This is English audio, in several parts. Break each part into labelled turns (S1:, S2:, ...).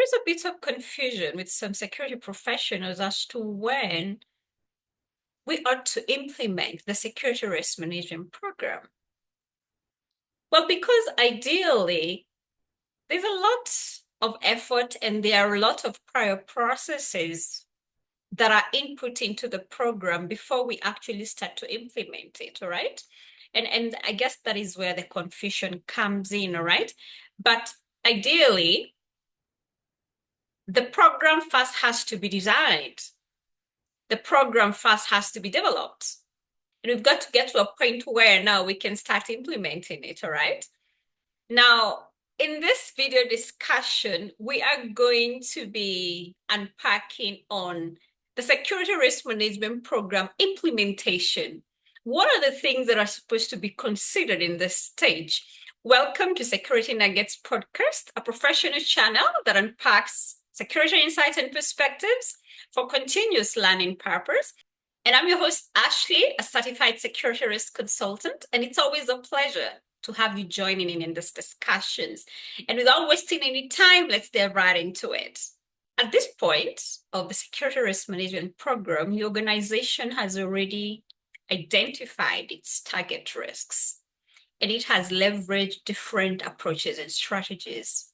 S1: is a bit of confusion with some security professionals as to when we ought to implement the security risk management program. Well, because ideally, there's a lot of effort and there are a lot of prior processes that are input into the program before we actually start to implement it, all right? And I guess that is where the confusion comes in, all right? But ideally, the program first has to be designed. The program first has to be developed. And we've got to get to a point where now we can start implementing it, all right? Now, in this video discussion, we are going to be unpacking on the security risk management program implementation. What are the things that are supposed to be considered in this stage? Welcome to Security Nuggets Podcast, a professional channel that unpacks security insights and perspectives for continuous learning purpose. And I'm your host, Ashley, a certified security risk consultant, and it's always a pleasure to have you joining in these discussions. And without wasting any time, let's dive right into it. At this point of the security risk management program, the organization has already identified its target risks, and it has leveraged different approaches and strategies.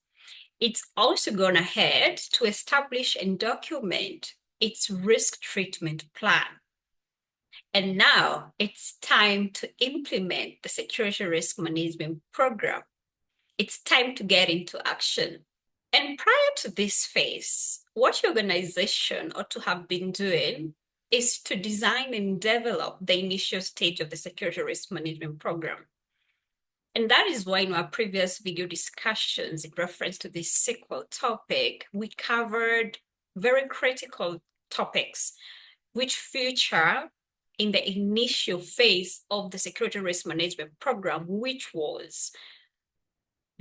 S1: It's also gone ahead to establish and document its risk treatment plan. And now it's time to implement the security risk management program. It's time to get into action. And prior to this phase, what your organization ought to have been doing is to design and develop the initial stage of the security risk management program. And that is why in our previous video discussions in reference to this sequel topic, we covered very critical topics which feature in the initial phase of the security risk management program, which was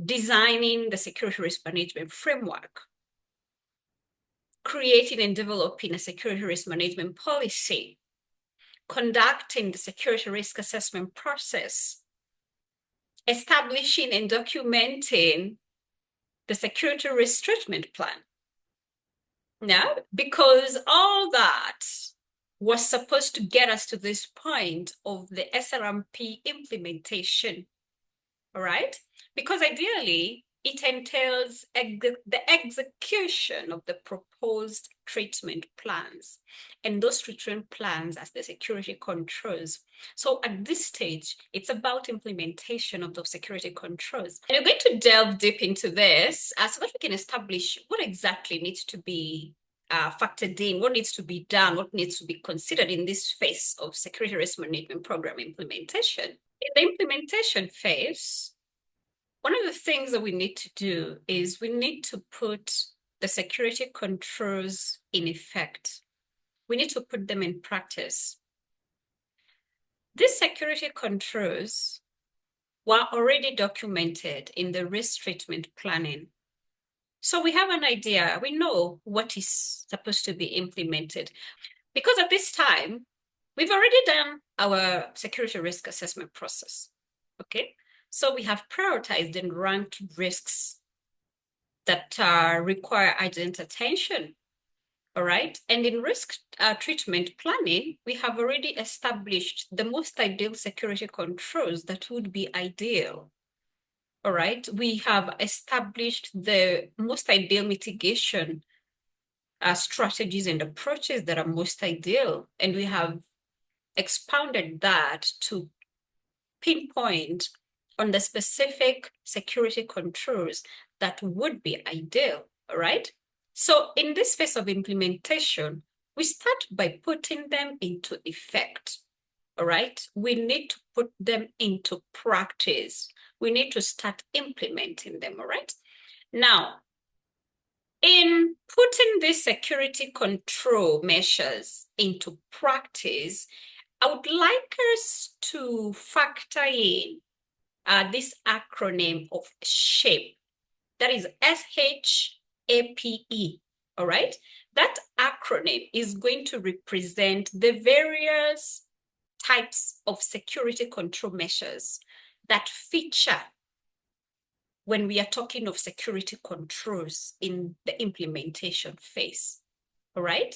S1: designing the security risk management framework, creating and developing a security risk management policy, conducting the security risk assessment process, establishing and documenting the security risk treatment plan. Now, because all that was supposed to get us to this point of the SRMP implementation, all right? Because ideally, it entails the execution of the proposed treatment plans, and those treatment plans as the security controls. So at this stage, it's about implementation of those security controls. And we're going to delve deep into this so that we can establish what exactly needs to be factored in, what needs to be done, what needs to be considered in this phase of security risk management program implementation. In the implementation phase, one of the things that we need to do is we need to put the security controls in effect. We need to put them in practice. These security controls were already documented in the risk treatment planning. So we have an idea, we know what is supposed to be implemented. Because at this time, we've already done our security risk assessment process, okay? So we have prioritized and ranked risks that require urgent attention, all right? And in risk treatment planning, we have already established the most ideal security controls that would be ideal, all right? We have established the most ideal mitigation strategies and approaches that are most ideal, and we have expounded that to pinpoint on the specific security controls that would be ideal, all right? So in this phase of implementation, we start by putting them into effect, all right? We need to put them into practice. We need to start implementing them, all right? Now, in putting these security control measures into practice, I would like us to factor in this acronym of SHAPE. That is SHAPE, all right? That acronym is going to represent the various types of security control measures that feature when we are talking of security controls in the implementation phase. All right.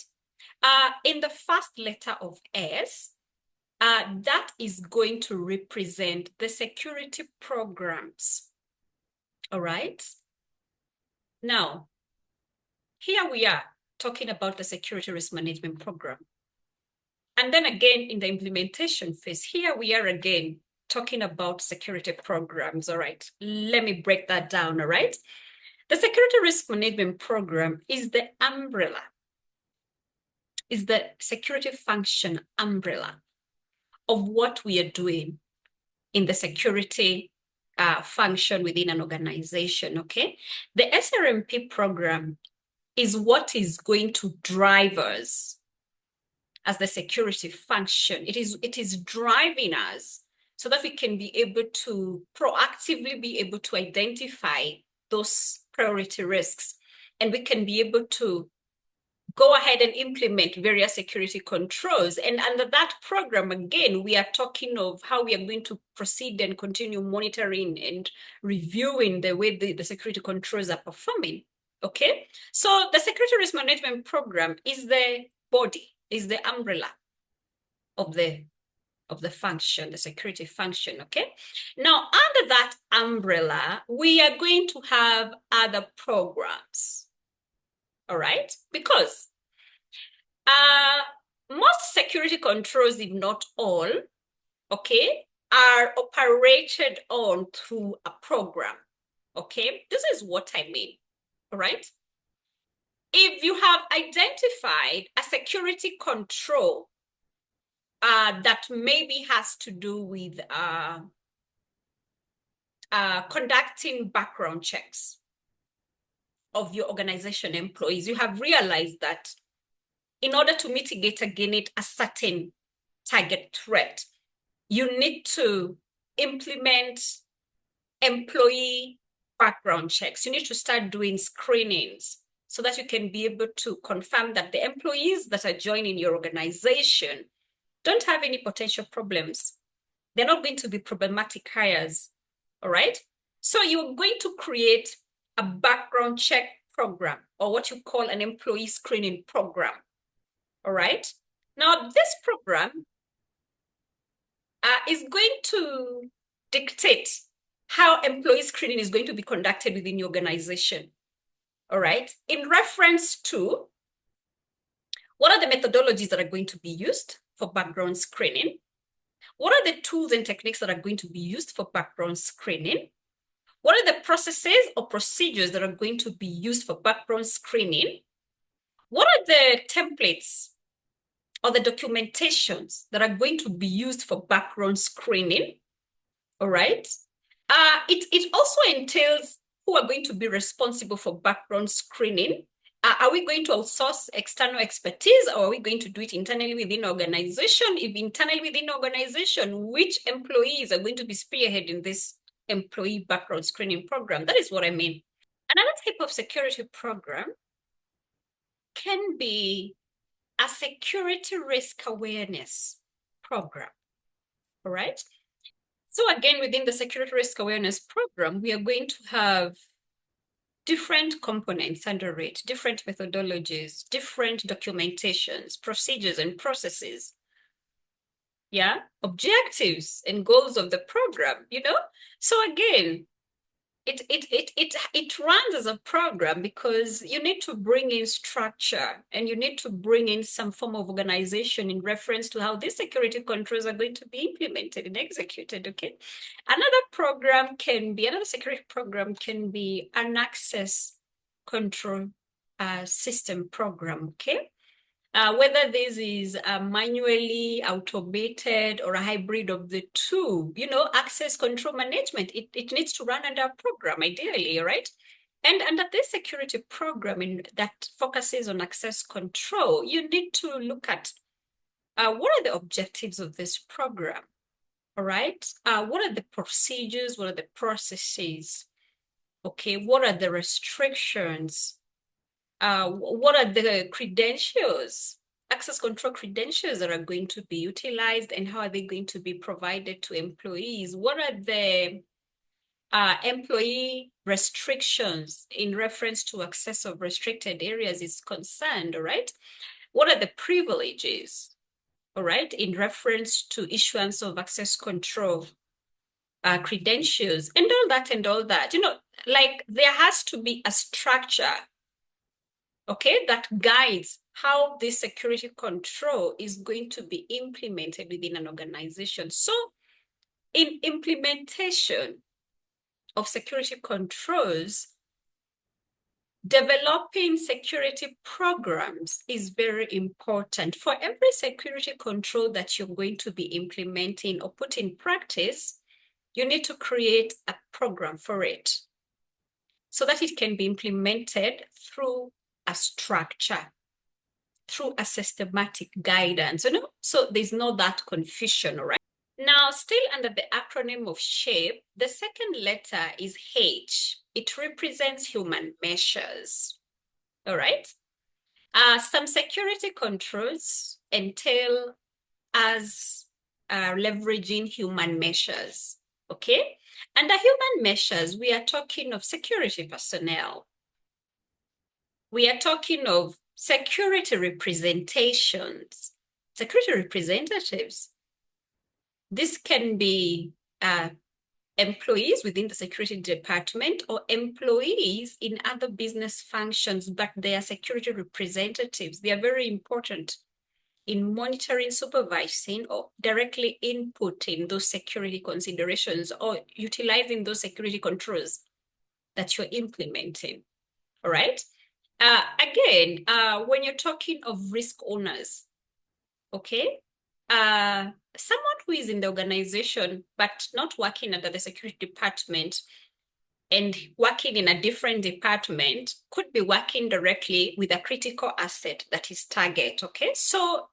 S1: In the first letter of S, that is going to represent the security programs. All right. Now, here we are talking about the security risk management program. And then again, in the implementation phase, here we are again talking about security programs. All right. Let me break that down. All right. The security risk management program is the umbrella, is the security function umbrella of what we are doing in the security function within an organization, okay? The SRMP program is what is going to drive us as the security function. It is driving us so that we can be able to proactively be able to identify those priority risks, and we can be able to go ahead and implement various security controls. And under that program, again, we are talking of how we are going to proceed and continue monitoring and reviewing the way the security controls are performing. Okay, so the security risk management program is the body, is the umbrella of the function, the security function. Okay, now under that umbrella, we are going to have other programs. All right, because most security controls, if not all, okay, are operated on through a program. Okay, this is what I mean. All right. If you have identified a security control that maybe has to do with conducting background checks of your organization employees, you have realized that in order to mitigate against a certain target threat, you need to implement employee background checks. You need to start doing screenings so that you can be able to confirm that the employees that are joining your organization don't have any potential problems. They're not going to be problematic hires. All right. So you're going to create a background check program, or what you call an employee screening program. All right. Now, this program is going to dictate how employee screening is going to be conducted within your organization. All right. In reference to what are the methodologies that are going to be used for background screening? What are the tools and techniques that are going to be used for background screening? What are the processes or procedures that are going to be used for background screening? What are the templates or the documentations that are going to be used for background screening? All right. It also entails who are going to be responsible for background screening. Are we going to outsource external expertise, or are we going to do it internally within the organization? If internally within the organization, which employees are going to be spearheading this employee background screening program? That is what I mean. Another type of security program can be a security risk awareness program. All right. So again, within the security risk awareness program, we are going to have different components under it, different methodologies, different documentations, procedures and processes. Yeah, objectives and goals of the program, you know? So again, it runs as a program because you need to bring in structure and you need to bring in some form of organization in reference to how these security controls are going to be implemented and executed. Okay. Another security program can be an access control system program. Okay. Whether this is manually automated or a hybrid of the two, you know, access control management, it needs to run under a program, ideally, right? And under this security program that focuses on access control, you need to look at what are the objectives of this program, all right? What are the procedures? What are the processes? Okay, what are the restrictions? What are the credentials, access control credentials that are going to be utilized, and how are they going to be provided to employees? What are the employee restrictions in reference to access of restricted areas is concerned, all right? What are the privileges, all right, in reference to issuance of access control credentials and all that, like there has to be a structure, okay, that guides how this security control is going to be implemented within an organization. So in implementation of security controls, developing security programs is very important. For every security control that you're going to be implementing or put in practice, you need to create a program for it so that it can be implemented through a structure, through a systematic guidance, so there's no that confusion, all right? Now, still under the acronym of SHAPE, the second letter is H. It represents human measures, all right? Some security controls entail as leveraging human measures, okay? Under human measures, we are talking of security personnel. We are talking of security representations, security representatives. This can be employees within the security department or employees in other business functions, but they are security representatives. They are very important in monitoring, supervising, or directly inputting those security considerations or utilizing those security controls that you're implementing, all right? Again, when you're talking of risk owners, okay, someone who is in the organization but not working under the security department and working in a different department could be working directly with a critical asset that is target, okay? So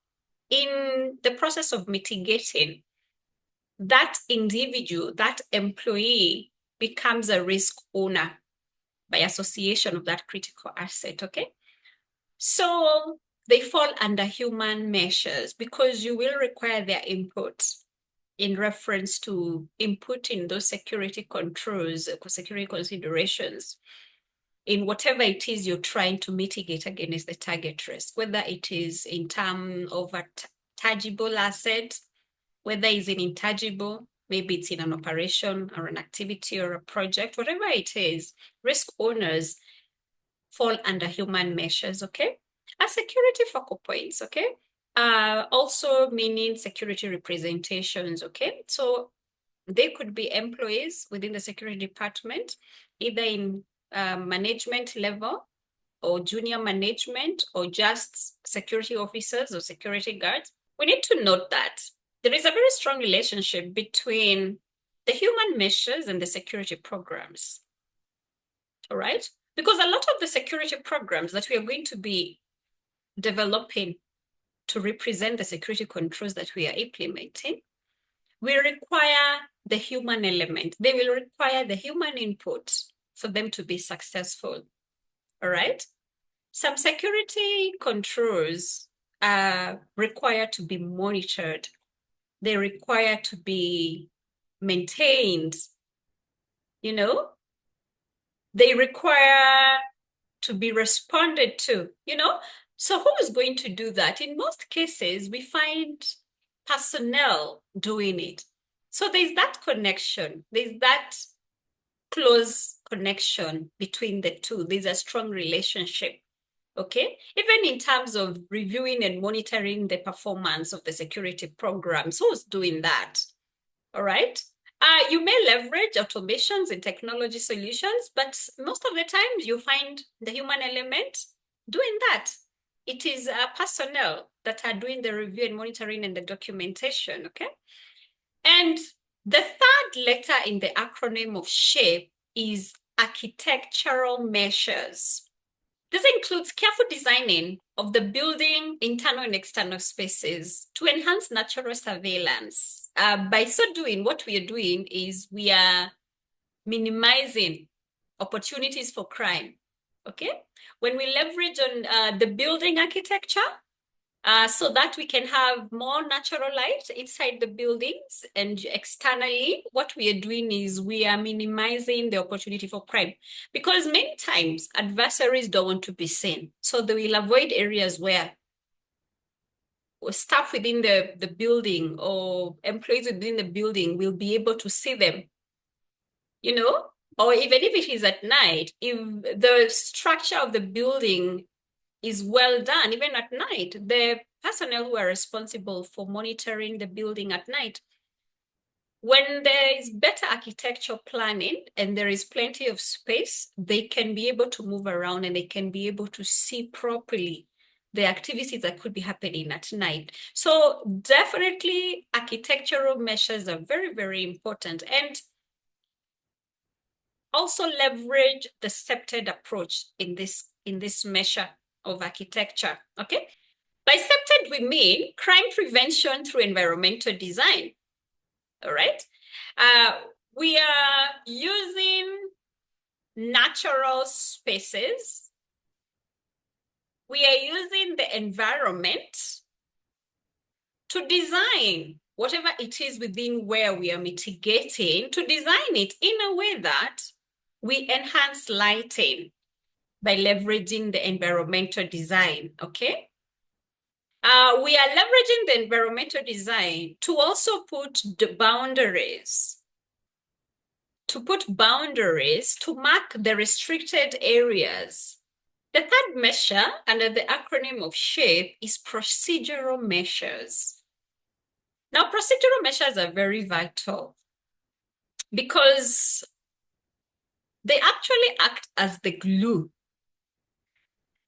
S1: in the process of mitigating, that individual, that employee becomes a risk owner by association of that critical asset, okay? So they fall under human measures because you will require their input in reference to inputting those security controls, security considerations in whatever it is you're trying to mitigate against the target risk, whether it is in terms of a tangible asset, whether it's an intangible, maybe it's in an operation or an activity or a project, whatever it is, risk owners fall under human measures, okay? A security focal points, okay? Also meaning security representations, okay? So they could be employees within the security department, either in management level or junior management or just security officers or security guards. We need to note that there is a very strong relationship between the human measures and the security programs, all right? Because a lot of the security programs that we are going to be developing to represent the security controls that we are implementing will require the human element. They will require the human input for them to be successful, all right? Some security controls are required to be monitored. They require to be maintained, They require to be responded to, So who is going to do that? In most cases, we find personnel doing it. So there's that connection. There's that close connection between the two. There's a strong relationship, okay? Even in terms of reviewing and monitoring the performance of the security programs, who's doing that? All right? You may leverage automations and technology solutions, but most of the time you find the human element doing that. It is personnel that are doing the review and monitoring and the documentation, okay? And the third letter in the acronym of SHAPE is architectural measures. This includes careful designing of the building, internal and external spaces to enhance natural surveillance. By so doing, what we are doing is we are minimizing opportunities for crime, okay? When we leverage on the building architecture, so that we can have more natural light inside the buildings. And externally, what we are doing is we are minimizing the opportunity for crime, because many times adversaries don't want to be seen. So they will avoid areas where staff within the building or employees within the building will be able to see them, you know? Or even if it is at night, if the structure of the building is well done, even at night, the personnel who are responsible for monitoring the building at night, when there is better architecture planning and there is plenty of space, they can be able to move around and they can be able to see properly the activities that could be happening at night. So definitely architectural measures are very, very important. And also leverage the sceptered approach in this measure of architecture. Okay. By sceptered, we mean crime prevention through environmental design. All right. We are using natural spaces. We are using the environment to design whatever it is within where we are mitigating, to design it in a way that we enhance lighting by leveraging the environmental design, okay? We are leveraging the environmental design to also put the boundaries, to mark the restricted areas. The third measure under the acronym of SHAPE is procedural measures. Now, procedural measures are very vital because they actually act as the glue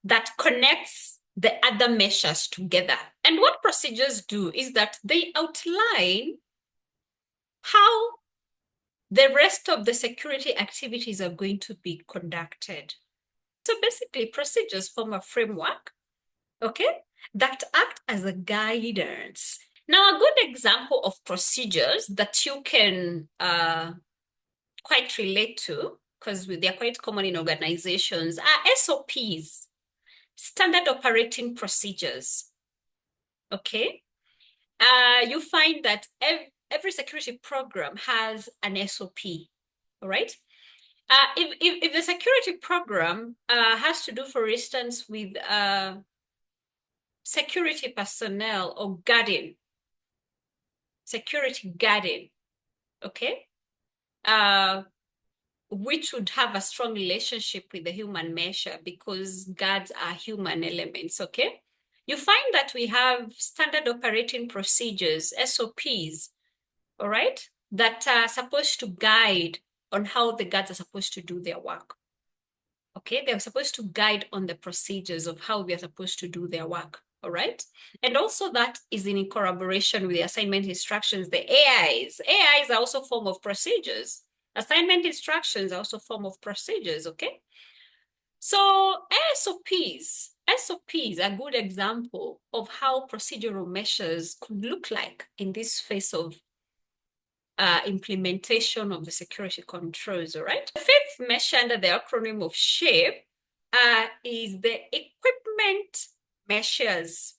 S1: that connects the other measures together. And what procedures do is that they outline how the rest of the security activities are going to be conducted. So basically, procedures form a framework, okay, that act as a guidance. Now, a good example of procedures that you can quite relate to, because they're quite common in organizations, are SOPs, standard operating procedures. Okay. You find that every security program has an SOP. All right. If the security program has to do, for instance, with security personnel or guarding, security guarding, okay, which would have a strong relationship with the human measure because guards are human elements, okay? You find that we have standard operating procedures, SOPs, all right, that are supposed to guide on how the guards are supposed to do their work. Okay, they're supposed to guide on the procedures of how they're supposed to do their work. All right. And also that is in collaboration with the assignment instructions, the AIs. AIs are also a form of procedures. Assignment instructions are also a form of procedures, okay? So SOPs are a good example of how procedural measures could look like in this phase of implementation of the security controls, all right? The fifth measure under the acronym of SHAPE is the equipment measures,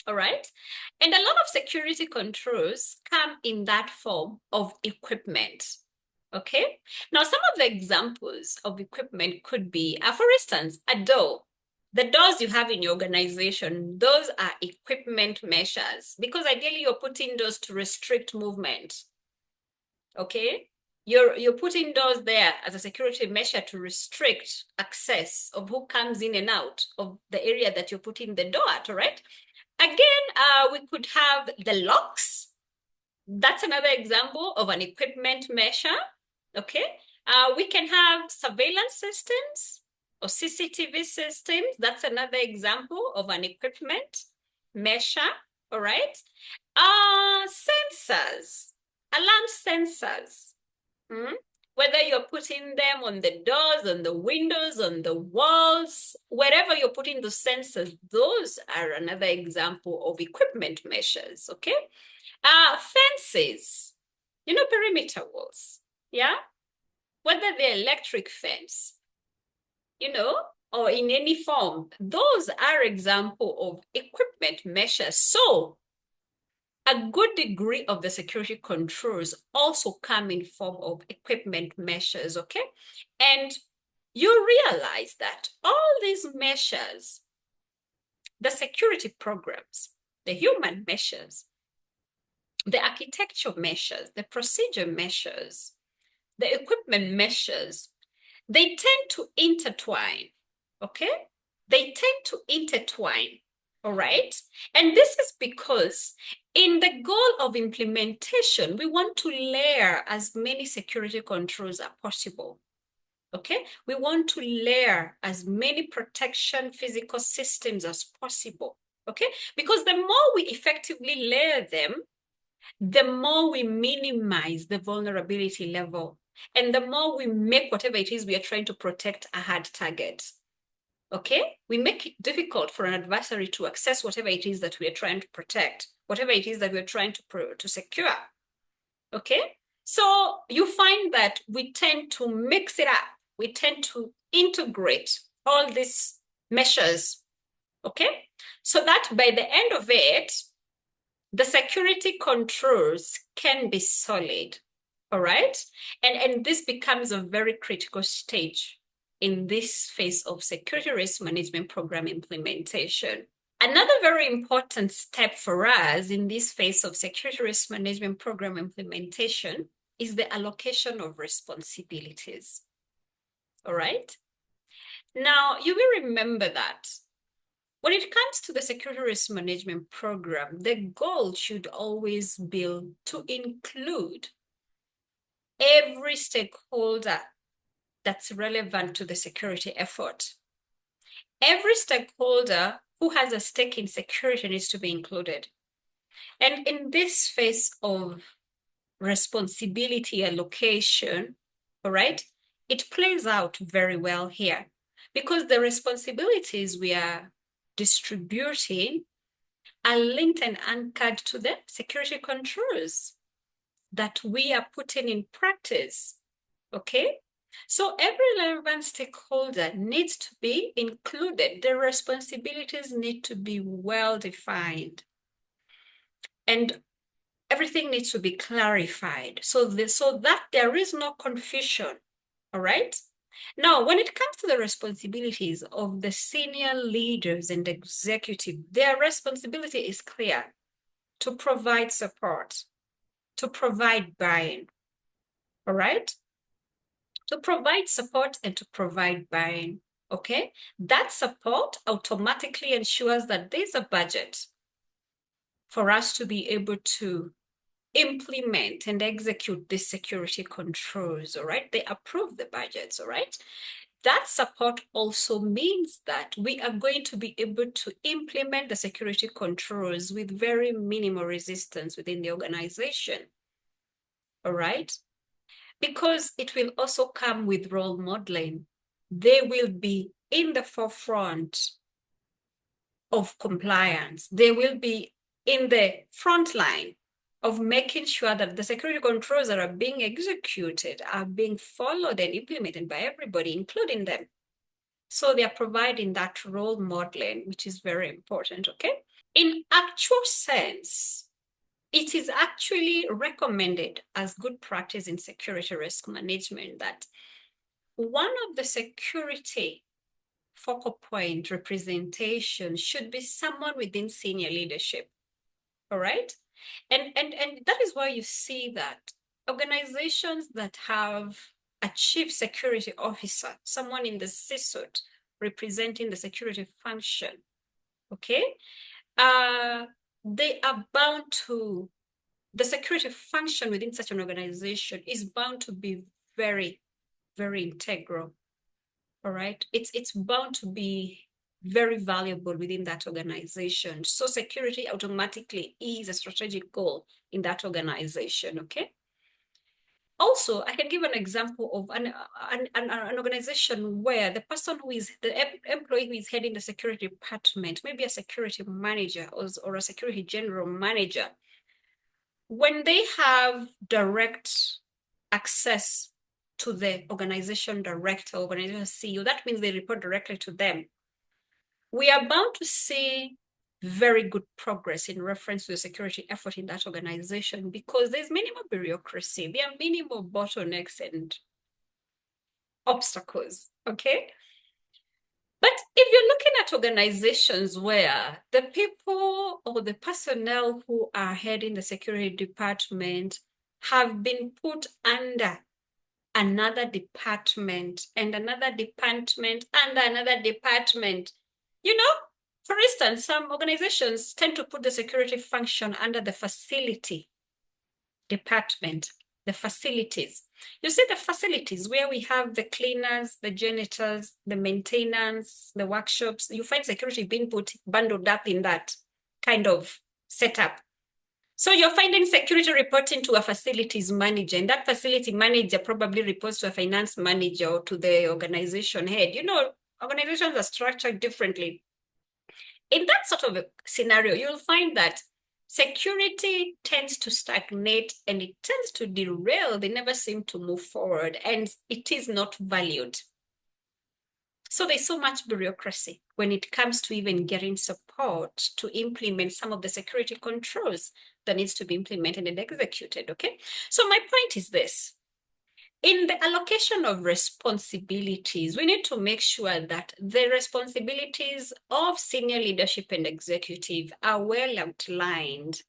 S1: all right? And a lot of security controls come in that form of equipment, okay? Now, some of the examples of equipment could be, for instance, a door. The doors you have in your organization, those are equipment measures because ideally you're putting doors to restrict movement, okay? You're putting doors there as a security measure to restrict access of who comes in and out of the area that you're putting the door at, all right? Again, we could have the locks. That's another example of an equipment measure, okay? We can have surveillance systems or CCTV systems. That's another example of an equipment measure, all right? Sensors, alarm sensors. Whether you're putting them on the doors, on the windows, on the walls, wherever you're putting the sensors, those are another example of equipment measures, okay? Fences, perimeter walls, yeah? Whether they're electric fence, or in any form, those are example of equipment measures. So a good degree of the security controls also come in form of equipment measures, okay? And you realize that all these measures, the security programs, the human measures, the architecture measures, the procedure measures, the equipment measures, they tend to intertwine, okay? They tend to intertwine, all right? And this is because in the goal of implementation, we want to layer as many security controls as possible, okay? We want to layer as many protection physical systems as possible, okay? Because the more we effectively layer them, the more we minimize the vulnerability level and the more we make whatever it is we are trying to protect a hard target. Okay? We make it difficult for an adversary to access whatever it is that we are trying to protect, whatever it is that we're trying to secure. Okay? So you find that we tend to mix it up. We tend to integrate all these measures. Okay? So that by the end of it, the security controls can be solid, all right? And this becomes a very critical stage in this phase of security risk management program implementation. Another very important step for us in this phase of security risk management program implementation is the allocation of responsibilities, all right? Now, you will remember that when it comes to the security risk management program, the goal should always be to include every stakeholder that's relevant to the security effort. Every stakeholder who has a stake in security needs to be included. And in this phase of responsibility allocation, all right, it plays out very well here because the responsibilities we are distributing are linked and anchored to the security controls that we are putting in practice, okay? So every relevant stakeholder needs to be included. The responsibilities need to be well defined and everything needs to be clarified so that there is no confusion, all right? Now, when it comes to the responsibilities of the senior leaders and executive, their responsibility is clear: to provide support, to provide buy-in, all right? To provide support and to provide buy-in, okay? That support automatically ensures that there's a budget for us to be able to implement and execute the security controls, all right? They approve the budgets, all right? That support also means that we are going to be able to implement the security controls with very minimal resistance within the organization, all right? Because it will also come with role modeling. They will be in the forefront of compliance. They will be in the front line of making sure that the security controls that are being executed are being followed and implemented by everybody, including them. So they are providing that role modeling, which is very important, okay? In actual sense, it is actually recommended as good practice in security risk management that one of the security focal point representation should be someone within senior leadership, all right? And that is why you see that organizations that have a chief security officer, someone in the CISOT representing the security function, okay? They are bound to, the security function within such an organization is bound to be very, very integral, all right? It's bound to be very valuable within that organization. So security automatically is a strategic goal in that organization, okay? Also, I can give an example of an organization where the person who is, the employee who is heading the security department, maybe a security manager or a security general manager, when they have direct access to the organization director, organization CEO. That means they report directly to them. We are bound to see very good progress in reference to the security effort in that organization because there's minimal bureaucracy, there are minimal bottlenecks and obstacles, okay? But if you're looking at organizations where the people or the personnel who are heading the security department have been put under another department and another department and another department, you know, for instance, some organizations tend to put the security function under the facility department, the facilities. You see the facilities where we have the cleaners, the janitors, the maintenance, the workshops. You find security being bundled up in that kind of setup. So you're finding security reporting to a facilities manager, and that facility manager probably reports to a finance manager or to the organization head. You know, organizations are structured differently. In that sort of a scenario, you'll find that security tends to stagnate and it tends to derail. They never seem to move forward, and it is not valued. So there's so much bureaucracy when it comes to even getting support to implement some of the security controls that needs to be implemented and executed, okay? So my point is this. In the allocation of responsibilities, we need to make sure that the responsibilities of senior leadership and executive are well outlined,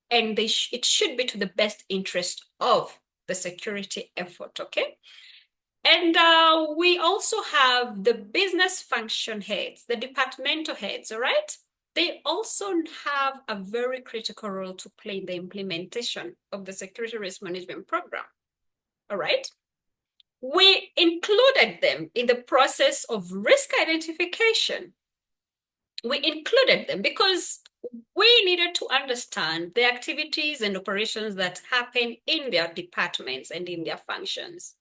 S1: and it should be to the best interest of the security effort, okay? And we also have the business function heads, the departmental heads, all right? They also have a very critical role to play in the implementation of the security risk management program, all right? We included them in the process of risk identification. We included them because we needed to understand the activities and operations that happen in their departments and in their functions.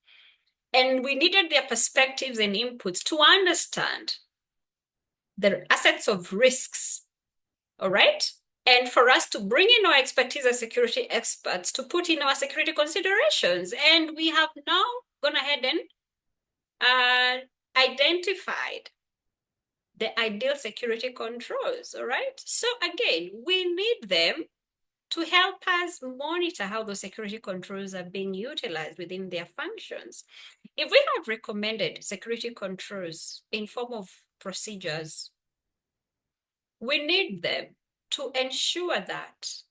S1: And we needed their perspectives and inputs to understand the assets of risks, all right? And for us to bring in our expertise as security experts to put in our security considerations. And we have now gone ahead and identified the ideal security controls, all right? So again, we need them to help us monitor how those security controls are being utilized within their functions. If we have recommended security controls in form of procedures, we need them to ensure that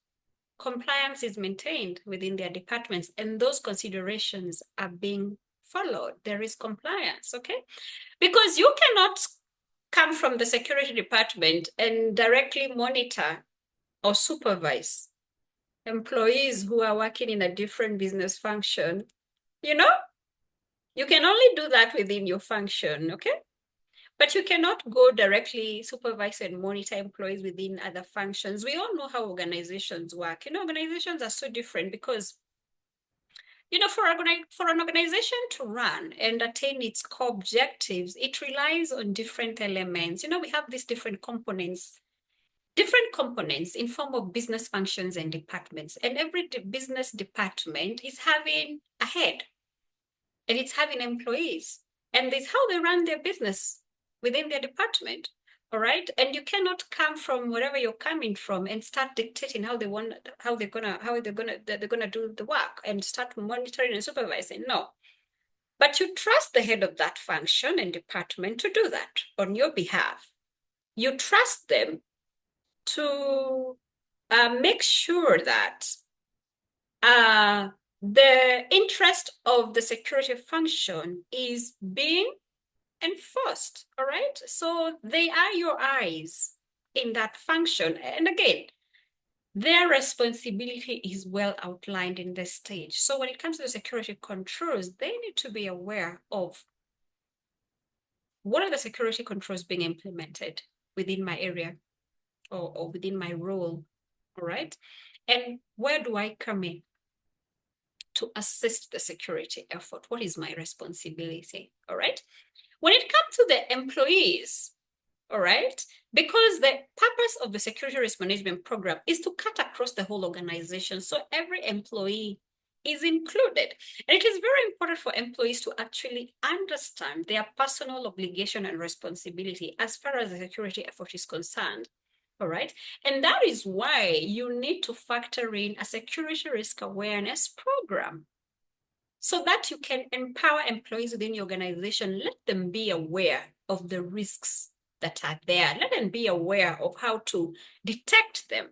S1: compliance is maintained within their departments and those considerations are being followed. There is compliance, okay? Because you cannot come from the security department and directly monitor or supervise employees who are working in a different business function. You know, you can only do that within your function, okay? But you cannot go directly supervise and monitor employees within other functions. We all know how organizations work. You know, organizations are so different because, you know, for an organization to run and attain its core objectives, it relies on different elements. You know, we have these different components in form of business functions and departments. And every business department is having a head and it's having employees. And this is how they run their business within their department, all right? And you cannot come from wherever you're coming from and start dictating how they're gonna do the work and start monitoring and supervising. No. But you trust the head of that function and department to do that on your behalf. You trust them to make sure that the interest of the security function is being enforced, all right? So they are your eyes in that function. And again, their responsibility is well outlined in this stage. So when it comes to the security controls, they need to be aware of what are the security controls being implemented within my area or within my role, all right? And where do I come in to assist the security effort? What is my responsibility, all right? When it comes to the employees, all right, because the purpose of the security risk management program is to cut across the whole organization. So every employee is included. And it is very important for employees to actually understand their personal obligation and responsibility as far as the security effort is concerned. All right. And that is why you need to factor in a security risk awareness program so that you can empower employees within your organization. Let them be aware of the risks that are there. Let them be aware of how to detect them,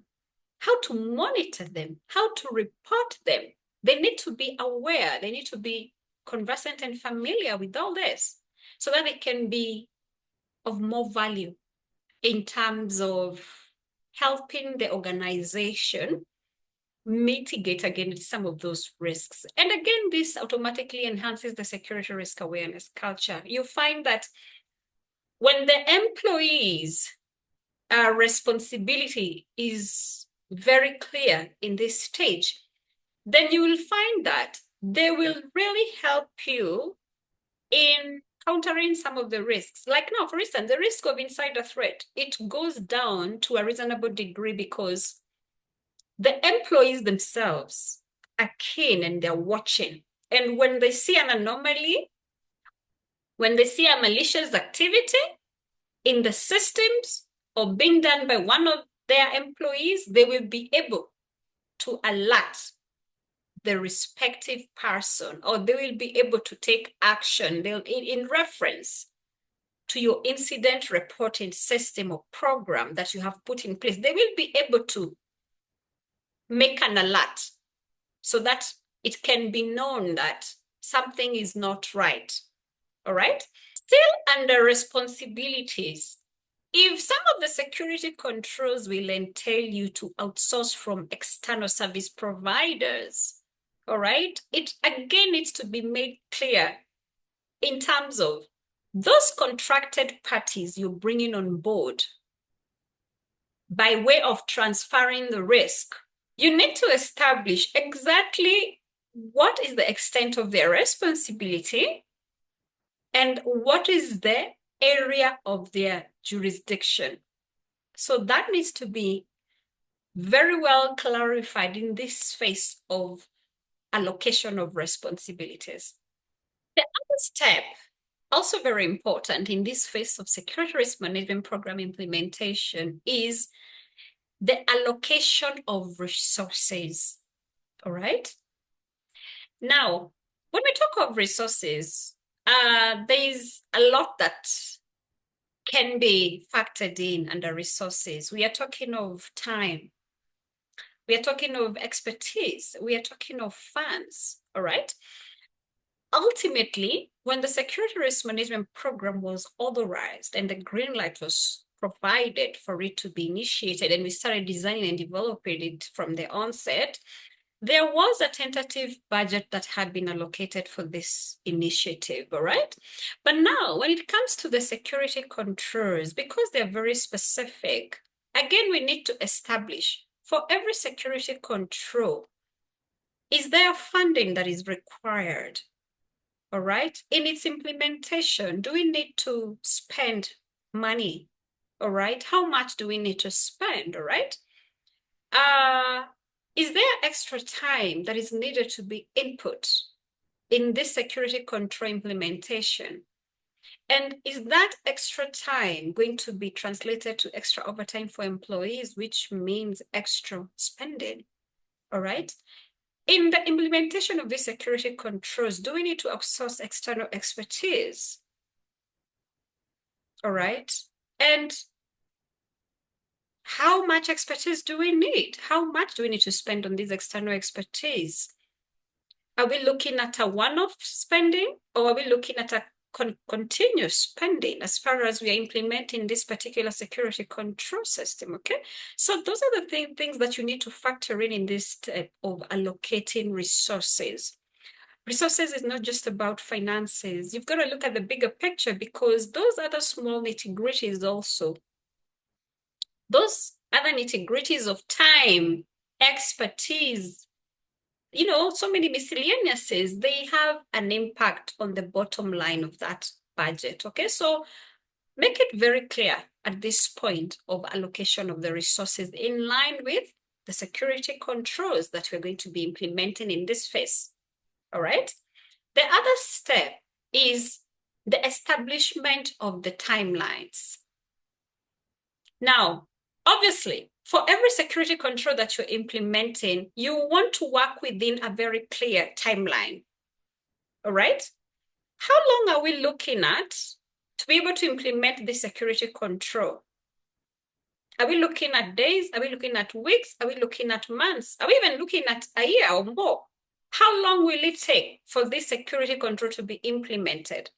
S1: how to monitor them, how to report them. They need to be aware. They need to be conversant and familiar with all this so that they can be of more value in terms of helping the organization mitigate against some of those risks. And again, this automatically enhances the security risk awareness culture. You find that when the employees' responsibility is very clear in this stage, then you will find that they will really help you in countering some of the risks. Like now, for instance, the risk of insider threat, it goes down to a reasonable degree because the employees themselves are keen and they're watching. And when they see an anomaly, when they see a malicious activity in the systems or being done by one of their employees, they will be able to alert the respective person, or they will be able to take action. They'll, in reference to your incident reporting system or program that you have put in place, they will be able to make an alert so that it can be known that something is not right. All right? Still under responsibilities, if some of the security controls will entail you to outsource from external service providers, all right, it again needs to be made clear in terms of those contracted parties you're bringing on board by way of transferring the risk. You need to establish exactly what is the extent of their responsibility and what is the area of their jurisdiction. So that needs to be very well clarified in this phase of allocation of responsibilities. The other step, also very important in this phase of security risk management program implementation, is the allocation of resources. All right. Now, when we talk of resources, there's a lot that can be factored in under resources. We are talking of time. We are talking of expertise. We are talking of funds, all right? Ultimately, when the security risk management program was authorized and the green light was provided for it to be initiated, and we started designing and developing it from the onset, there was a tentative budget that had been allocated for this initiative, all right? But now, when it comes to the security controls, because they're very specific, again, we need to establish for every security control, is there funding that is required, all right? In its implementation, do we need to spend money, all right? How much do we need to spend, all right? Is there extra time that is needed to be input in this security control implementation? And is that extra time going to be translated to extra overtime for employees, which means extra spending? All right. In the implementation of these security controls, do we need to outsource external expertise? All right. And how much expertise do we need? How much do we need to spend on this external expertise? Are we looking at a one-off spending, or are we looking at a continuous spending as far as we are implementing this particular security control system, okay? So those are the things that you need to factor in this step of allocating resources. Resources is not just about finances. You've got to look at the bigger picture, because those other small nitty-gritties also, those other nitty-gritties of time, expertise, you know, so many miscellaneouses, they have an impact on the bottom line of that budget, okay? So make it very clear at this point of allocation of the resources in line with the the security controls that we're going to be implementing in this phase. All right. The other step is the establishment of the timelines. Now, obviously, for every security control that you're implementing, you want to work within a very clear timeline. All right? How long are we looking at to be able to implement the security control? Are we looking at days? Are we looking at weeks? Are we looking at months? Are we even looking at a year or more? How long will it take for this security control to be implemented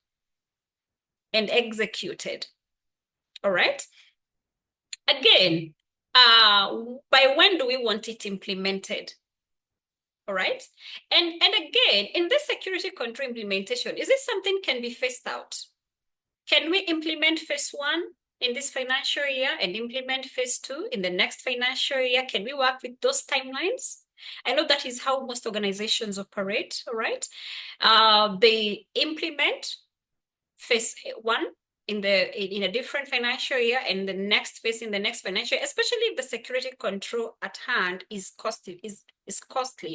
S1: and executed? All right? Again, by when do we want it implemented? All right. And again, in this security control implementation, is this something can be phased out? Can we implement phase 1 in this financial year and implement phase 2 in the next financial year? Can we work with those timelines? I know that is how most organizations operate, all right? They implement phase 1 in a different financial year and the next phase in the next financial year, especially if the security control at hand is costly,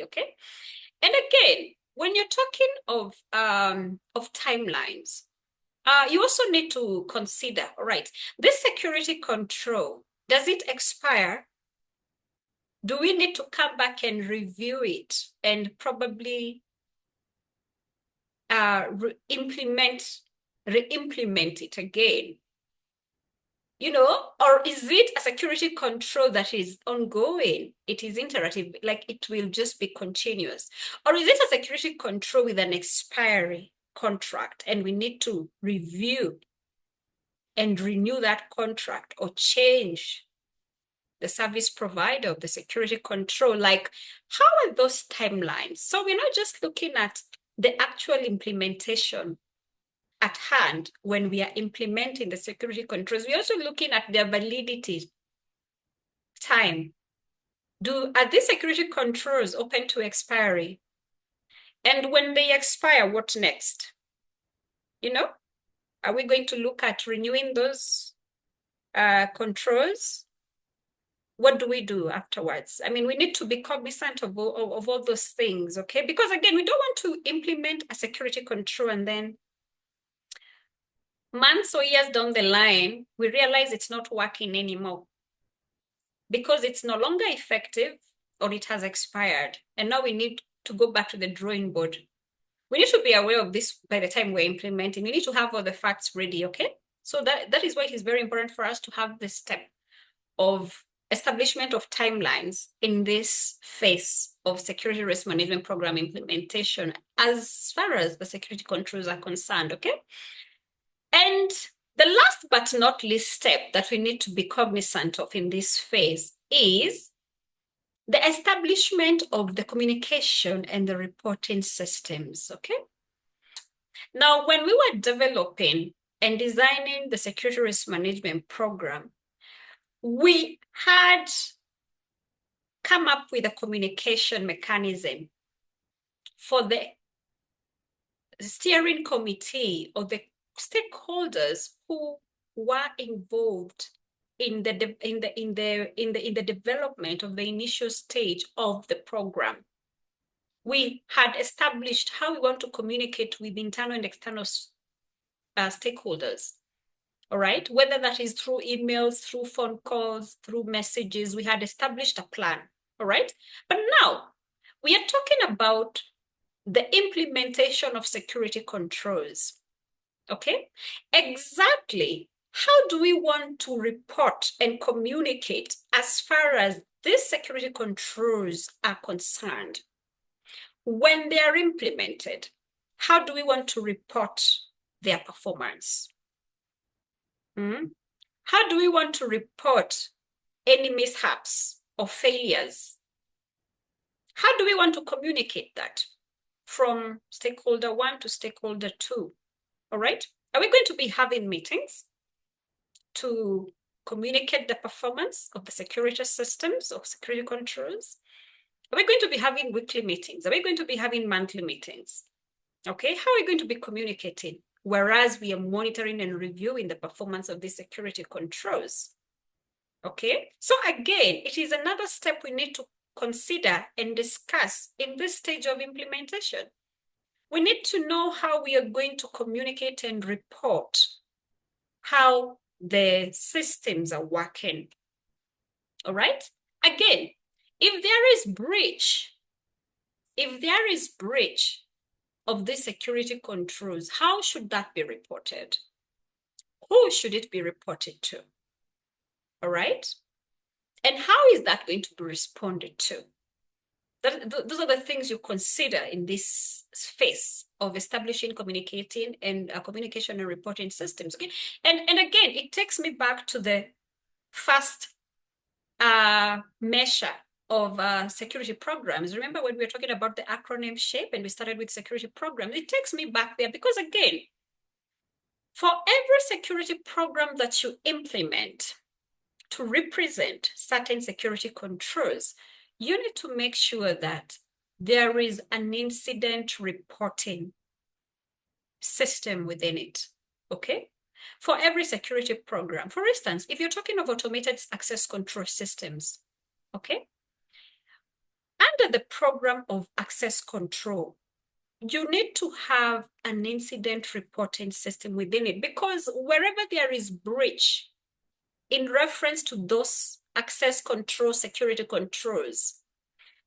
S1: okay? And again, when you're talking of timelines, you also need to consider, all right, this security control, does it expire? Do we need to come back and review it and probably re-implement it again? You know, or is it a security control that is ongoing? It is iterative, like it will just be continuous. Or is it a security control with an expiry contract and we need to review and renew that contract or change the service provider of the security control? Like, how are those timelines? So we're not just looking at the actual implementation at hand when we are implementing the security controls. We're also looking at their validity time. Are these security controls open to expiry? And when they expire, what next? You know, are we going to look at renewing those controls? What do we do afterwards? I mean, we need to be cognizant of all those things, okay? Because again, we don't want to implement a security control and then months or years down the line, we realize it's not working anymore because it's no longer effective or it has expired. And now we need to go back to the drawing board. We need to be aware of this by the time we're implementing. We need to have all the facts ready, okay? So that is why it is very important for us to have this step of establishment of timelines in this phase of security risk management program implementation as far as the security controls are concerned, okay? And the last but not least step that we need to be cognizant of in this phase is the establishment of the communication and the reporting systems, okay? Now, when we were developing and designing the security risk management program, we had come up with a communication mechanism for the steering committee or the stakeholders who were involved in the development of the initial stage of the program. We had established how we want to communicate with internal and external stakeholders. All right, whether that is through emails, through phone calls, through messages, we had established a plan. All right, but now we are talking about the implementation of security controls. Okay, exactly how do we want to report and communicate as far as these security controls are concerned? When they are implemented, how do we want to report their performance? How do we want to report any mishaps or failures? How do we want to communicate that from stakeholder 1 to stakeholder 2? All right. Are we going to be having meetings to communicate the performance of the security systems or security controls? Are we going to be having weekly meetings? Are we going to be having monthly meetings? Okay. How are we going to be communicating? Whereas we are monitoring and reviewing the performance of these security controls. Okay, so again, it is another step we need to consider and discuss in this stage of implementation. We need to know how we are going to communicate and report how the systems are working. All right. Again, if there is breach of the security controls, how should that be reported? Who should it be reported to? All right. And how is that going to be responded to? Those are the things you consider in this phase of establishing, communicating, and communication and reporting systems. Okay, and again, it takes me back to the first measure of security programs. Remember when we were talking about the acronym shape and we started with security programs? It takes me back there because again, for every security program that you implement to represent certain security controls, you need to make sure that there is an incident reporting system within it, okay? For every security program. For instance, if you're talking of automated access control systems, okay? Under the program of access control, you need to have an incident reporting system within it because wherever there is breach in reference to those access control security controls,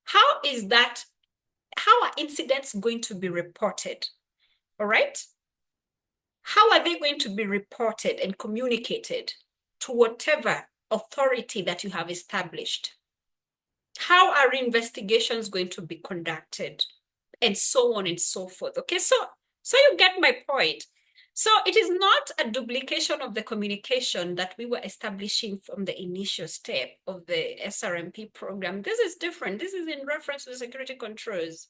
S1: how are incidents going to be reported? All right? How are they going to be reported and communicated to whatever authority that you have established? How are investigations going to be conducted? And so on and so forth. Okay, so you get my point. So it is not a duplication of the communication that we were establishing from the initial step of the SRMP program. This is different. This is in reference to the security controls.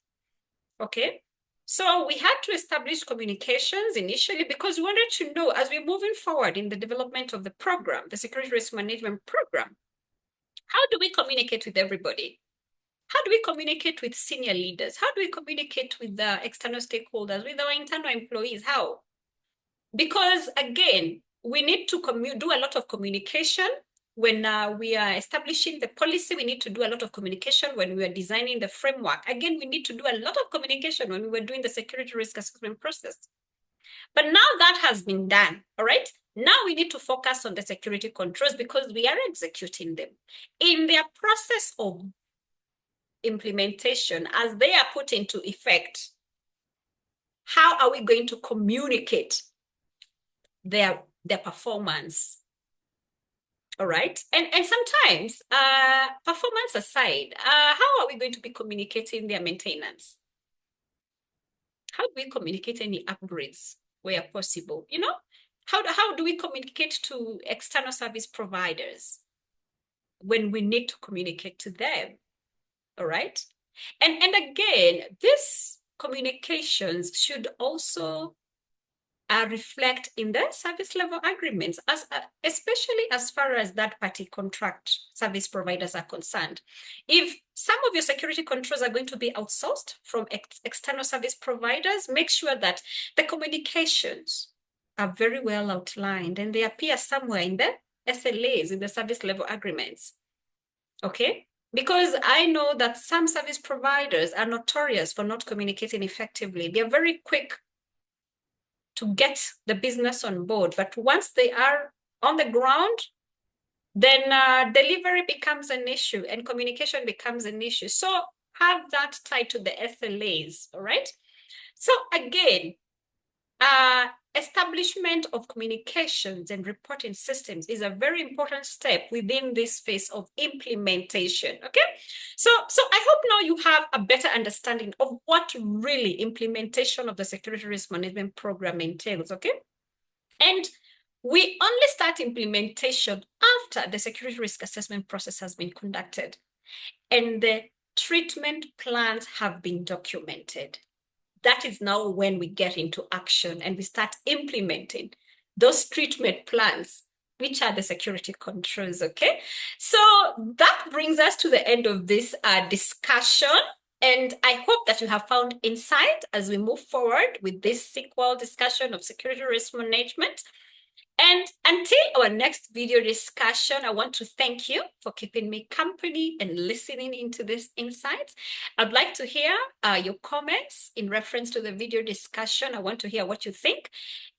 S1: Okay, so we had to establish communications initially because we wanted to know as we're moving forward in the development of the program, the security risk management program, how do we communicate with everybody? How do we communicate with senior leaders? How do we communicate with the external stakeholders, with our internal employees? How? Because again, we need to do a lot of communication when we are establishing the policy. We need to do a lot of communication when we are designing the framework. Again, we need to do a lot of communication when we were doing the security risk assessment process. But now that has been done, all right? Now we need to focus on the security controls because we are executing them. In their process of implementation, as they are put into effect, how are we going to communicate their performance? All right. And sometimes, performance aside, how are we going to be communicating their maintenance? How do we communicate any upgrades where possible? You know, how do we communicate to external service providers when we need to communicate to them? All right. And again, these communications should also reflect in the service level agreements, especially as far as that party contract service providers are concerned. If some of your security controls are going to be outsourced from external service providers, make sure that the communications are very well outlined and they appear somewhere in the SLAs, in the service level agreements. Okay? Because I know that some service providers are notorious for not communicating effectively. They're very quick to get the business on board. But once they are on the ground, then delivery becomes an issue and communication becomes an issue. So have that tied to the SLAs, all right? So again, establishment of communications and reporting systems is a very important step within this phase of implementation, okay? So I hope now you have a better understanding of what really implementation of the security risk management program entails, okay? And we only start implementation after the security risk assessment process has been conducted and the treatment plans have been documented. That is now when we get into action and we start implementing those treatment plans, which are the security controls, okay? So that brings us to the end of this discussion. And I hope that you have found insight as we move forward with this sequel discussion of security risk management. And until our next video discussion, I want to thank you for keeping me company and listening into these insights. I'd like to hear your comments in reference to the video discussion. I want to hear what you think.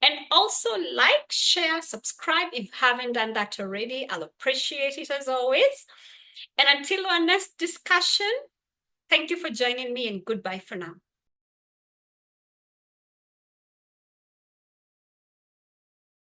S1: And also like, share, subscribe if you haven't done that already. I'll appreciate it as always. And until our next discussion, thank you for joining me and goodbye for now.